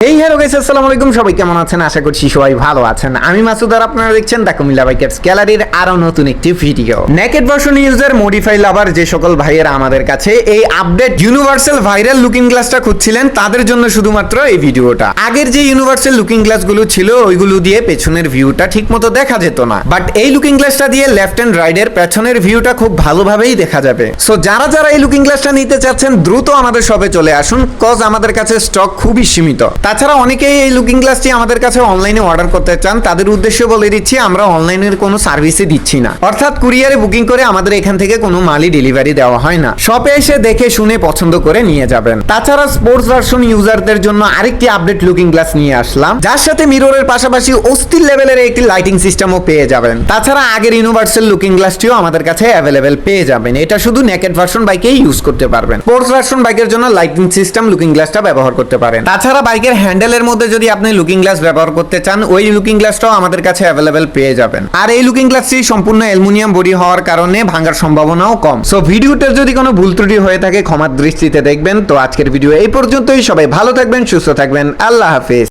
এই hello guys, আসসালামু আলাইকুম। সবাই কেমন আছেন? আশা করছি সবাই ভালো আছেন। আমি মাসুদ আর আপনারা দেখছেন দ্য কুমিল্লা বাইকার্স গ্যালারির আরো নতুন একটি video. Naked version user modify lover যে সকল ভাইয়েরা আমাদের কাছে এই আপডেট ইউনিভার্সাল ভাইরাল লুকিং গ্লাসটা খুঁজছিলেন, তাদের জন্য শুধুমাত্র এই ভিডিওটা। আগের যে ইউনিভার্সাল লুকিং গ্লাসগুলো ছিল ওইগুলো দিয়ে পেছনের ভিউটা ঠিকমতো দেখা যেত না, বাট এই লুকিং গ্লাসটা দিয়ে লেফট এন্ড রাইটের পেছনের ভিউটা খুব ভালোভাবেই দেখা যাবে। সো যারা যারা এই লুকিং গ্লাসটা নিতে চাচ্ছেন দ্রুত আমাদের শপে চলে আসুন, কজ আমাদের কাছে স্টক খুবই সীমিত। তাছাড়া অনেকেই এই লুকিং গ্লাসটি আমাদের কাছে অনলাইনে অর্ডার করতে চান, তাদের উদ্দেশ্যে বলে দিচ্ছি আমরা অনলাইনের কোনো সার্ভিসই দিচ্ছি না, অর্থাৎ কুরিয়ারে বুকিং করে আমাদের এখান থেকে কোনো মালই ডেলিভারি দেওয়া হয় না। শপে এসে দেখে শুনে পছন্দ করে নিয়ে যাবেন। তাছাড়া স্পোর্টস ভার্সন ইউজারদের জন্য আরেকটি আপডেট লুকিং গ্লাস নিয়ে আসলাম, যার সাথে মিররের পাশাপাশি অস্থির লেভেলের একটি লাইটিং সিস্টেমও পেয়ে যাবেন। তাছাড়া আগের ইউনিভার্সাল লুকিং গ্লাসটিও আমাদের কাছে অ্যাভেলেবেল পেয়ে যাবেন। এটা শুধু নেকেড ভার্সন বাইকেই ইউজ করতে পারবেন। স্পোর্টস ভার্সন বাইকের জন্য লাইটিং সিস্টেম লুকিং গ্লাসটা ব্যবহার করতে পারেন। তাছাড়া বাইকের হ্যান্ডেলের মধ্যে যদি আপনি লুকিং গ্লাস ব্যবহার করতে চান, ওই লুকিং গ্লাসটাও আমাদের কাছে অ্যাভেলেবেল পেয়ে যাবেন। আর এই লুকিং গ্লাসটি সম্পূর্ণ অ্যালুমিনিয়াম বডি হওয়ার কারণে ভাঙার সম্ভাবনাও কম। সো ভিডিওটার যদি কোনো ভুল ত্রুটি হয়ে থাকে ক্ষমার দৃষ্টিতে দেখবেন। তো আজকের ভিডিও এই পর্যন্তই। সবাই ভালো থাকবেন, সুস্থ থাকবেন। আল্লাহ হাফেজ।